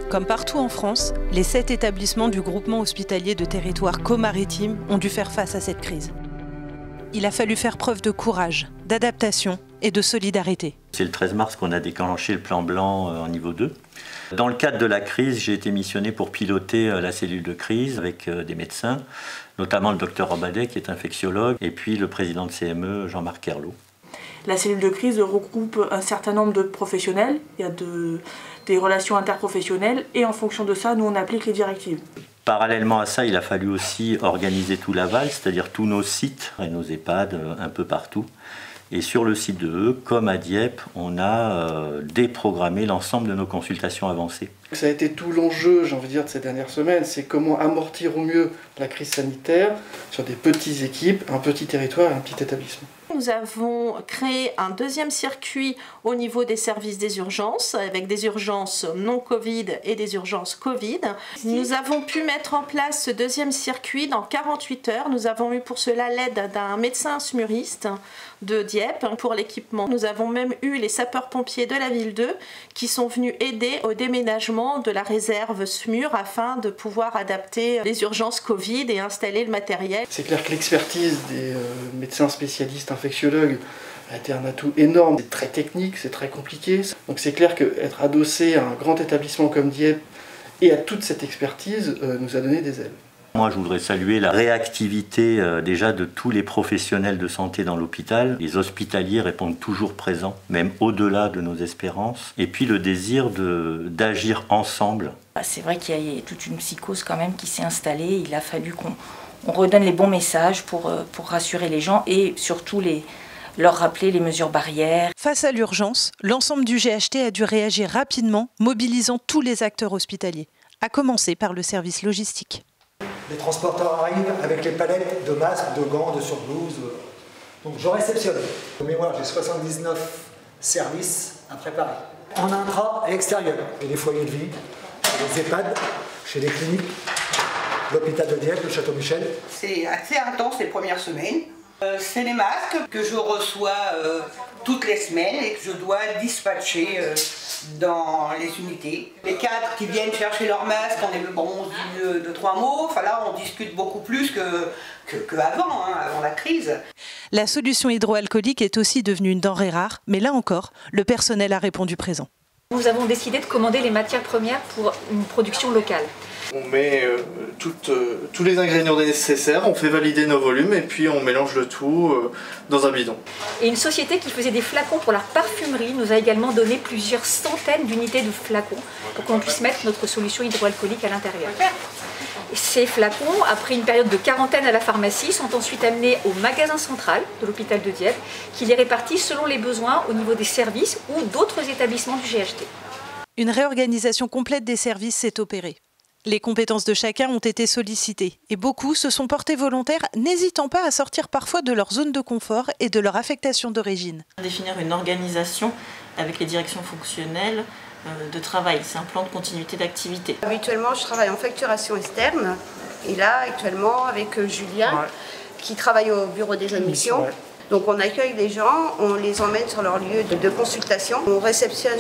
Comme partout en France, les 7 établissements du groupement hospitalier de territoire co-maritime ont dû faire face à cette crise. Il a fallu faire preuve de courage, d'adaptation et de solidarité. C'est le 13 mars qu'on a déclenché le plan blanc en niveau 2. Dans le cadre de la crise, j'ai été missionné pour piloter la cellule de crise avec des médecins, notamment le docteur Robadet qui est infectiologue, et puis le président de CME, Jean-Marc Kerlot. La cellule de crise regroupe un certain nombre de professionnels, il y a des relations interprofessionnelles et en fonction de ça, nous on applique les directives. Parallèlement à ça, il a fallu aussi organiser tout l'aval, c'est-à-dire tous nos sites et nos EHPAD un peu partout. Et sur le site de eux, comme à Dieppe, on a déprogrammé l'ensemble de nos consultations avancées. Ça a été tout l'enjeu, j'ai envie de dire, de ces dernières semaines, c'est comment amortir au mieux la crise sanitaire sur des petites équipes, un petit territoire et un petit établissement. Nous avons créé un deuxième circuit au niveau des services des urgences, avec des urgences non Covid et des urgences Covid. Nous avons pu mettre en place ce deuxième circuit dans 48 heures. Nous avons eu pour cela l'aide d'un médecin smuriste de Dieppe pour l'équipement. Nous avons même eu les sapeurs-pompiers de la ville 2 qui sont venus aider au déménagement de la réserve SMUR afin de pouvoir adapter les urgences Covid et installer le matériel. C'est clair que l'expertise des médecins spécialistes infectiologues a été un atout énorme. C'est très technique, c'est très compliqué. Donc c'est clair qu'être adossé à un grand établissement comme Dieppe et à toute cette expertise nous a donné des ailes. Moi, je voudrais saluer la réactivité déjà de tous les professionnels de santé dans l'hôpital. Les hospitaliers répondent toujours présents, même au-delà de nos espérances. Et puis le désir d'agir ensemble. C'est vrai qu'il y a toute une psychose quand même qui s'est installée. Il a fallu qu'on redonne les bons messages pour rassurer les gens et surtout leur rappeler les mesures barrières. Face à l'urgence, l'ensemble du GHT a dû réagir rapidement, mobilisant tous les acteurs hospitaliers, à commencer par le service logistique. Les transporteurs arrivent avec les palettes de masques, de gants, de surblouses. Donc je réceptionne. De mémoire, j'ai 79 services à préparer. En intra et extérieur. Et les foyers de vie, les EHPAD, chez les cliniques, l'hôpital de Dieppe, le Château Michel. C'est assez intense les premières semaines. C'est les masques que je reçois toutes les semaines et que je dois dispatcher dans les unités. Les cadres qui viennent chercher leurs masques, on se dit 2-3 mots. Enfin là, on discute beaucoup plus qu'avant, avant la crise. La solution hydroalcoolique est aussi devenue une denrée rare, mais là encore, le personnel a répondu présent. Nous avons décidé de commander les matières premières pour une production locale. On met tous les ingrédients nécessaires, on fait valider nos volumes et puis on mélange le tout dans un bidon. Et une société qui faisait des flacons pour la parfumerie nous a également donné plusieurs centaines d'unités de flacons pour qu'on puisse mettre notre solution hydroalcoolique à l'intérieur. Ces flacons, après une période de quarantaine à la pharmacie, sont ensuite amenés au magasin central de l'hôpital de Dieppe qui les répartit selon les besoins au niveau des services ou d'autres établissements du GHT. Une réorganisation complète des services s'est opérée. Les compétences de chacun ont été sollicitées et beaucoup se sont portés volontaires, n'hésitant pas à sortir parfois de leur zone de confort et de leur affectation d'origine. Définir une organisation avec les directions fonctionnelles de travail, c'est un plan de continuité d'activité. Habituellement, je travaille en facturation externe et là, actuellement, avec Julien, qui travaille au bureau des admissions. Donc on accueille les gens, on les emmène sur leur lieu de consultation. On réceptionne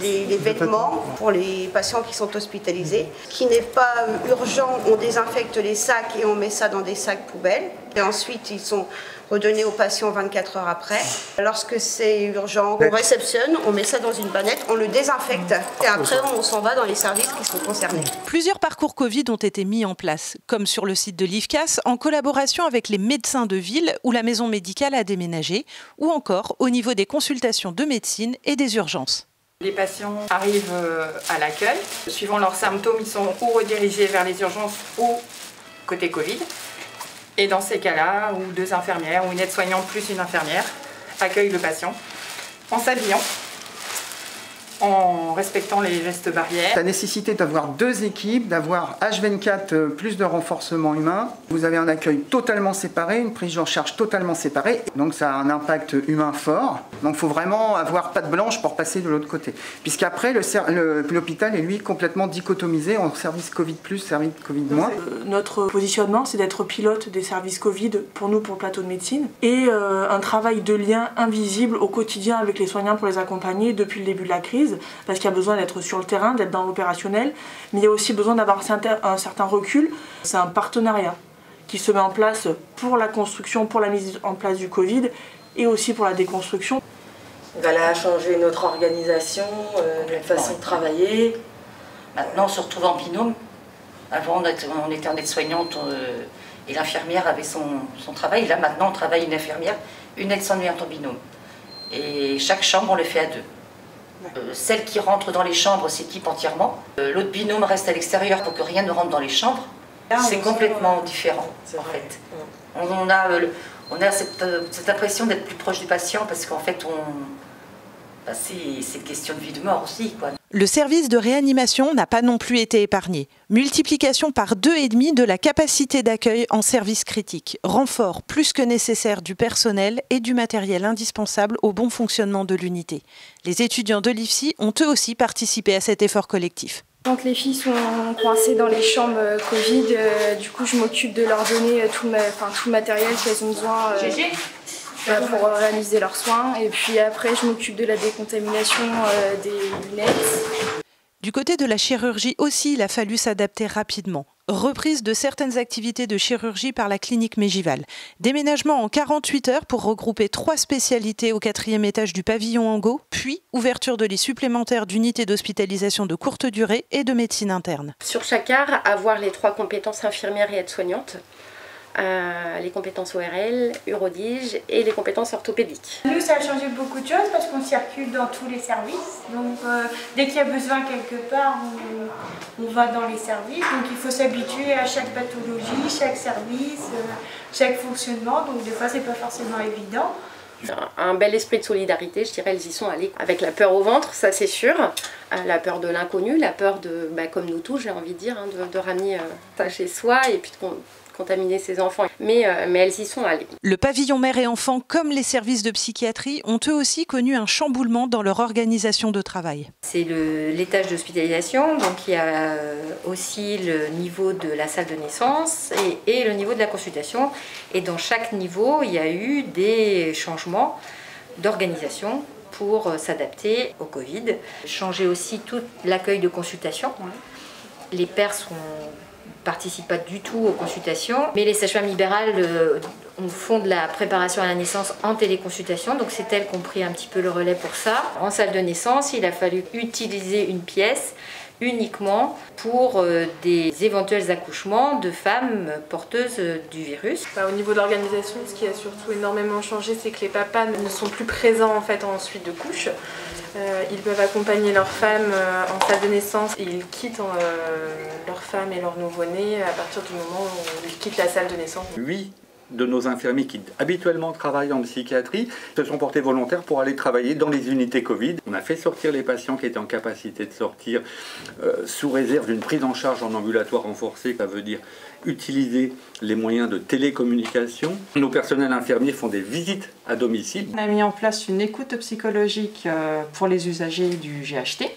les vêtements pour les patients qui sont hospitalisés. Ce qui n'est pas urgent, on désinfecte les sacs et on met ça dans des sacs poubelles. Et ensuite, ils sont redonnés aux patients 24 heures après. Lorsque c'est urgent, on réceptionne, on met ça dans une bannette, on le désinfecte et après on s'en va dans les services qui sont concernés. Plusieurs parcours Covid ont été mis en place, comme sur le site de l'IFCAS, en collaboration avec les médecins de ville où la maison médicale a déménagé, ou encore au niveau des consultations de médecine et des urgences. Les patients arrivent à l'accueil. Suivant leurs symptômes, ils sont ou redirigés vers les urgences ou côté Covid. Et dans ces cas-là, où 2 infirmières ou une aide-soignante plus une infirmière accueillent le patient en s'habillant, en respectant les gestes barrières. La nécessité d'avoir 2 équipes, d'avoir H24 plus de renforcement humain. Vous avez un accueil totalement séparé, une prise en charge totalement séparée. Donc ça a un impact humain fort. Donc il faut vraiment avoir patte blanche pour passer de l'autre côté. Puisqu'après, l'hôpital est lui complètement dichotomisé en service Covid+, service Covid-. Notre positionnement, c'est d'être pilote des services Covid pour nous, pour le plateau de médecine. Et un travail de lien invisible au quotidien avec les soignants pour les accompagner depuis le début de la crise. crise, parce qu'il y a besoin d'être sur le terrain, d'être dans l'opérationnel, mais il y a aussi besoin d'avoir un certain recul. C'est un partenariat qui se met en place pour la construction, pour la mise en place du Covid et aussi pour la déconstruction. Elle a changé notre organisation, notre façon de travailler. Maintenant, on se retrouve en binôme. Avant, on était en aide-soignante et l'infirmière avait son travail. Là, maintenant, on travaille une infirmière, une aide-soignante en binôme. Et chaque chambre, on le fait à deux. Celle qui rentre dans les chambres s'équipe entièrement. L'autre binôme reste à l'extérieur pour que rien ne rentre dans les chambres. C'est complètement différent, en fait. On a cette impression d'être plus proche du patient parce qu'en fait, c'est une question de vie, de mort aussi, quoi. Le service de réanimation n'a pas non plus été épargné. Multiplication par 2,5 de la capacité d'accueil en service critique. Renfort plus que nécessaire du personnel et du matériel indispensable au bon fonctionnement de l'unité. Les étudiants de l'IFSI ont eux aussi participé à cet effort collectif. Quand les filles sont coincées dans les chambres Covid, du coup je m'occupe de leur donner tout le matériel qu'elles ont besoin pour réaliser leurs soins. Et puis après je m'occupe de la décontamination des lunettes. Du côté de la chirurgie aussi, il a fallu s'adapter rapidement. Reprise de certaines activités de chirurgie par la clinique Mégival. Déménagement en 48 heures pour regrouper 3 spécialités au 4e étage du pavillon Angot, puis ouverture de lits supplémentaires d'unités d'hospitalisation de courte durée et de médecine interne. Sur chaque art, avoir les 3 compétences infirmières et aides-soignantes, les compétences ORL, urodige et les compétences orthopédiques. Nous, ça a changé beaucoup de choses parce qu'on circule dans tous les services. Donc, dès qu'il y a besoin quelque part, on va dans les services. Donc, il faut s'habituer à chaque pathologie, chaque service, chaque fonctionnement. Donc, des fois, c'est pas forcément évident. Un bel esprit de solidarité, je dirais, elles y sont allées. Avec la peur au ventre, ça c'est sûr. La peur de l'inconnu, la peur de, comme nous tous, j'ai envie de dire, de ramener ça chez soi et puis de contaminer ses enfants. Mais elles y sont allées. Le pavillon mère et enfants, comme les services de psychiatrie, ont eux aussi connu un chamboulement dans leur organisation de travail. C'est l'étage d'hospitalisation, donc il y a aussi le niveau de la salle de naissance et le niveau de la consultation. Et dans chaque niveau, il y a eu des changements d'organisation pour s'adapter au Covid. Changer aussi tout l'accueil de consultation. Les pères participent pas du tout aux consultations, mais les sages-femmes libérales font de la préparation à la naissance en téléconsultation, donc c'est elles qui ont pris un petit peu le relais pour ça. En salle de naissance, il a fallu utiliser une pièce uniquement pour des éventuels accouchements de femmes porteuses du virus. Au niveau de l'organisation, ce qui a surtout énormément changé, c'est que les papas ne sont plus présents en fait en suite de couche. Ils peuvent accompagner leurs femmes en salle de naissance et ils quittent leurs femmes et leurs nouveau-nés à partir du moment où ils quittent la salle de naissance. 8 de nos infirmiers qui habituellement travaillent en psychiatrie se sont portés volontaires pour aller travailler dans les unités Covid. On a fait sortir les patients qui étaient en capacité de sortir sous réserve d'une prise en charge en ambulatoire renforcée, ça veut dire utiliser les moyens de télécommunication. Nos personnels infirmiers font des visites à domicile. On a mis en place une écoute psychologique pour les usagers du GHT,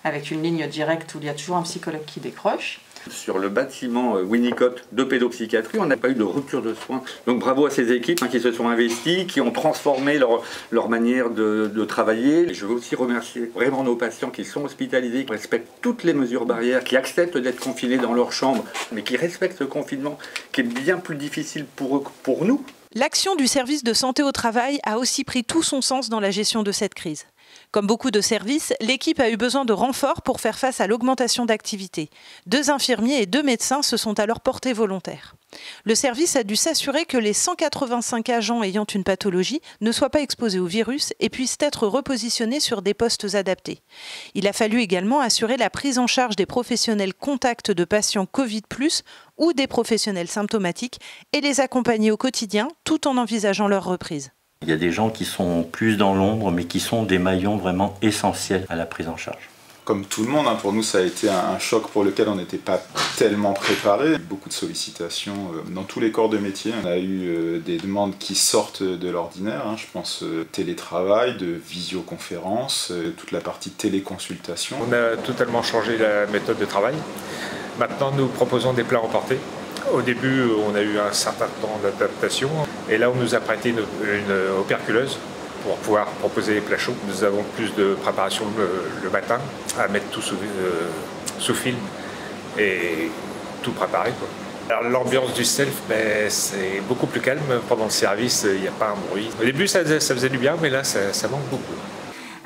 avec une ligne directe où il y a toujours un psychologue qui décroche. Sur le bâtiment Winnicott de pédopsychiatrie, on n'a pas eu de rupture de soins. Donc bravo à ces équipes qui se sont investies, qui ont transformé leur manière de travailler. Et je veux aussi remercier vraiment nos patients qui sont hospitalisés, qui respectent toutes les mesures barrières, qui acceptent d'être confinés dans leur chambre, mais qui respectent ce confinement qui est bien plus difficile pour eux que pour nous. L'action du service de santé au travail a aussi pris tout son sens dans la gestion de cette crise. Comme beaucoup de services, l'équipe a eu besoin de renforts pour faire face à l'augmentation d'activité. 2 infirmiers et 2 médecins se sont alors portés volontaires. Le service a dû s'assurer que les 185 agents ayant une pathologie ne soient pas exposés au virus et puissent être repositionnés sur des postes adaptés. Il a fallu également assurer la prise en charge des professionnels contacts de patients Covid+, ou des professionnels symptomatiques et les accompagner au quotidien tout en envisageant leur reprise. Il y a des gens qui sont plus dans l'ombre, mais qui sont des maillons vraiment essentiels à la prise en charge. Comme tout le monde, pour nous ça a été un choc pour lequel on n'était pas tellement préparé. Beaucoup de sollicitations dans tous les corps de métier. On a eu des demandes qui sortent de l'ordinaire, je pense télétravail, de visioconférence, toute la partie téléconsultation. On a totalement changé la méthode de travail. Maintenant nous proposons des plats emportés. Au début, on a eu un certain temps d'adaptation et là, on nous a prêté une operculeuse pour pouvoir proposer les plats chauds. Nous avons plus de préparation le matin, à mettre tout sous film et tout préparer, quoi. Alors, l'ambiance du self, c'est beaucoup plus calme. Pendant le service, il n'y a pas un bruit. Au début, ça faisait du bien, mais là, ça manque beaucoup.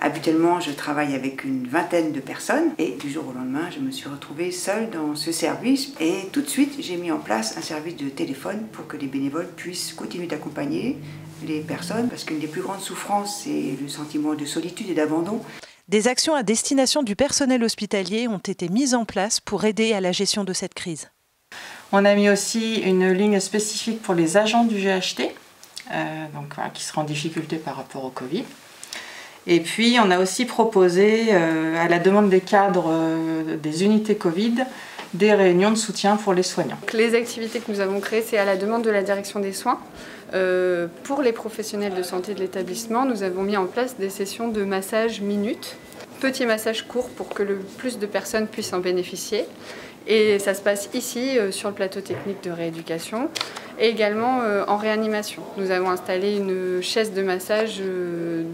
Habituellement, je travaille avec une vingtaine de personnes et du jour au lendemain, je me suis retrouvée seule dans ce service et tout de suite, j'ai mis en place un service de téléphone pour que les bénévoles puissent continuer d'accompagner les personnes parce qu'une des plus grandes souffrances, c'est le sentiment de solitude et d'abandon. Des actions à destination du personnel hospitalier ont été mises en place pour aider à la gestion de cette crise. On a mis aussi une ligne spécifique pour les agents du GHT, qui seraient en difficulté par rapport au Covid. Et puis on a aussi proposé, à la demande des cadres des unités Covid, des réunions de soutien pour les soignants. Les activités que nous avons créées, c'est à la demande de la direction des soins. Pour les professionnels de santé de l'établissement, nous avons mis en place des sessions de massage minutes. Petit massage court pour que le plus de personnes puissent en bénéficier. Et ça se passe ici, sur le plateau technique de rééducation, et également en réanimation. Nous avons installé une chaise de massage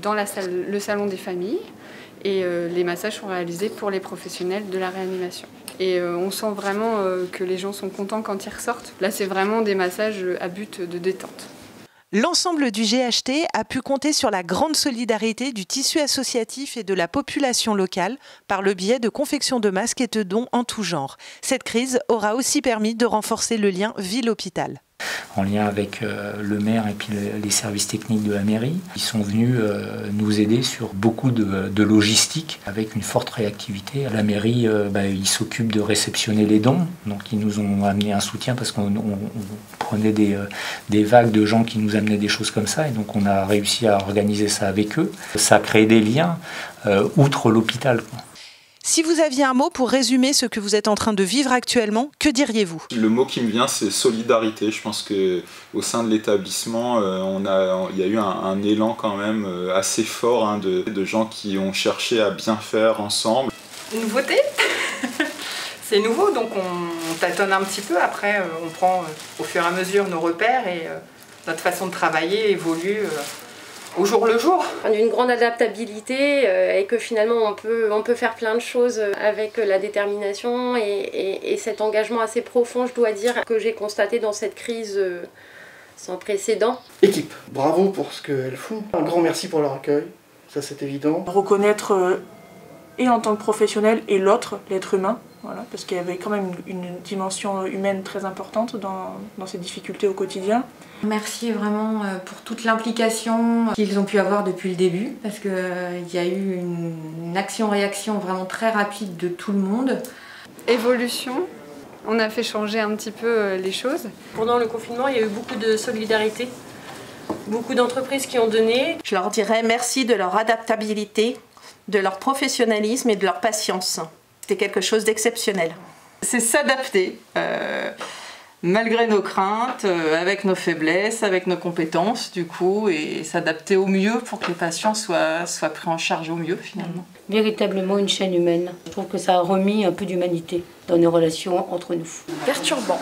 dans le salon des familles, et les massages sont réalisés pour les professionnels de la réanimation. Et on sent vraiment que les gens sont contents quand ils ressortent. Là, c'est vraiment des massages à but de détente. L'ensemble du GHT a pu compter sur la grande solidarité du tissu associatif et de la population locale par le biais de confection de masques et de dons en tout genre. Cette crise aura aussi permis de renforcer le lien ville-hôpital. En lien avec le maire et puis les services techniques de la mairie. Ils sont venus nous aider sur beaucoup de logistique avec une forte réactivité. La mairie, ils s'occupent de réceptionner les dons, donc ils nous ont amené un soutien parce qu'on prenait des vagues de gens qui nous amenaient des choses comme ça et donc on a réussi à organiser ça avec eux. Ça a créé des liens outre l'hôpital, quoi. Si vous aviez un mot pour résumer ce que vous êtes en train de vivre actuellement, que diriez-vous ? Le mot qui me vient, c'est solidarité. Je pense qu'au sein de l'établissement, il y a eu un élan quand même assez fort de gens qui ont cherché à bien faire ensemble. Nouveauté. C'est nouveau, donc on tâtonne un petit peu. Après, on prend au fur et à mesure nos repères et notre façon de travailler évolue au jour le jour. Une grande adaptabilité et que finalement on peut faire plein de choses avec la détermination et cet engagement assez profond, je dois dire, que j'ai constaté dans cette crise sans précédent. Équipe, bravo pour ce qu'elles font. Un grand merci pour leur accueil, ça c'est évident. Reconnaître et en tant que professionnel et l'autre, l'être humain, voilà, parce qu'il y avait quand même une dimension humaine très importante dans ces difficultés au quotidien. Merci vraiment pour toute l'implication qu'ils ont pu avoir depuis le début, parce qu'il y a eu une action-réaction vraiment très rapide de tout le monde. Évolution, on a fait changer un petit peu les choses. Pendant le confinement, il y a eu beaucoup de solidarité, beaucoup d'entreprises qui ont donné. Je leur dirais merci de leur adaptabilité, de leur professionnalisme et de leur patience. C'était quelque chose d'exceptionnel. C'est s'adapter. Malgré nos craintes, avec nos faiblesses, avec nos compétences, du coup, et s'adapter au mieux pour que les patients soient pris en charge au mieux, finalement. Véritablement une chaîne humaine. Je trouve que ça a remis un peu d'humanité dans nos relations entre nous. Perturbant.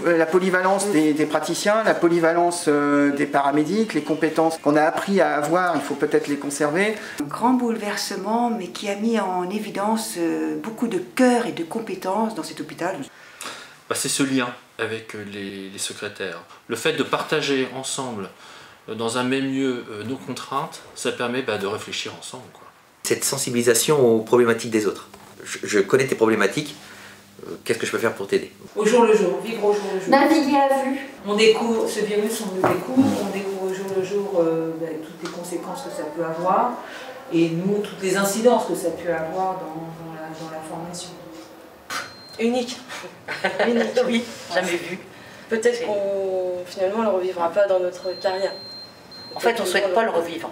La polyvalence des praticiens, la polyvalence des paramédics, les compétences qu'on a appris à avoir, il faut peut-être les conserver. Un grand bouleversement, mais qui a mis en évidence beaucoup de cœur et de compétences dans cet hôpital. C'est ce lien avec les secrétaires. Le fait de partager ensemble dans un même lieu nos contraintes, ça permet de réfléchir ensemble, quoi. Cette sensibilisation aux problématiques des autres. Je connais tes problématiques, qu'est-ce que je peux faire pour t'aider ? Au jour le jour, vivre au jour le jour. Naviguer à vue. On découvre ce virus, on le découvre, on découvre au jour le jour toutes les conséquences que ça peut avoir et nous, toutes les incidences que ça peut avoir dans la formation. Unique. Unique, oui, jamais vu. Peut-être qu'on finalement ne le revivra pas dans notre carrière. En fait, on ne souhaite pas le revivre.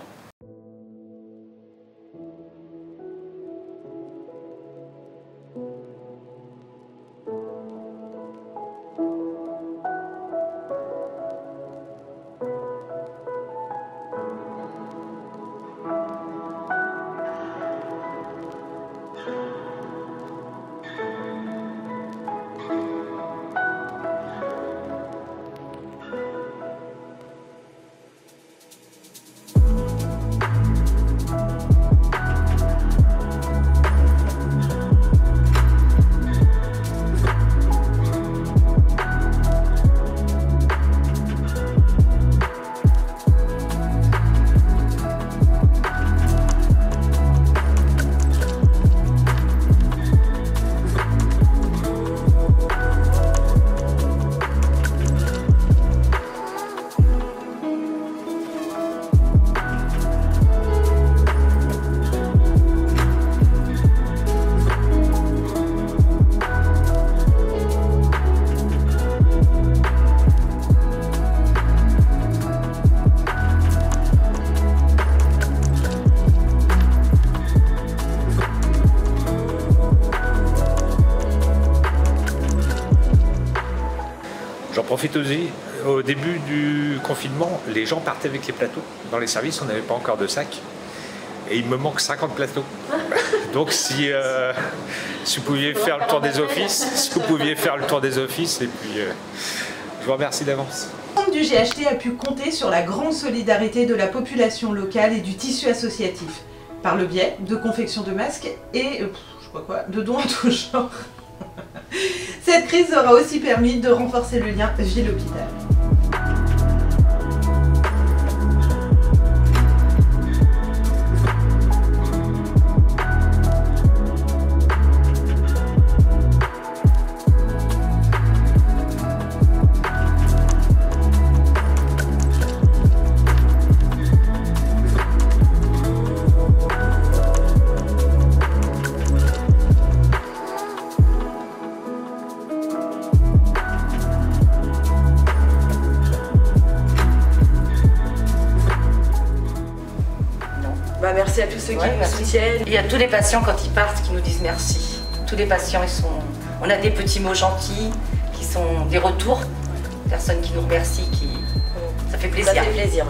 fait, au début du confinement, les gens partaient avec les plateaux. Dans les services, on n'avait pas encore de sacs. Et il me manque 50 plateaux. Donc si vous pouviez faire le tour des offices, et puis je vous remercie d'avance. Le du GHT a pu compter sur la grande solidarité de la population locale et du tissu associatif, par le biais de confection de masques et, de dons en tout genre. Cette crise aura aussi permis de renforcer le lien ville-hôpital. Merci à tous ceux qui nous soutiennent. Et à tous les patients quand ils partent qui nous disent merci. Tous les patients, on a des petits mots gentils qui sont des retours, personnes qui nous remercient, ça fait plaisir. Ça fait plaisir.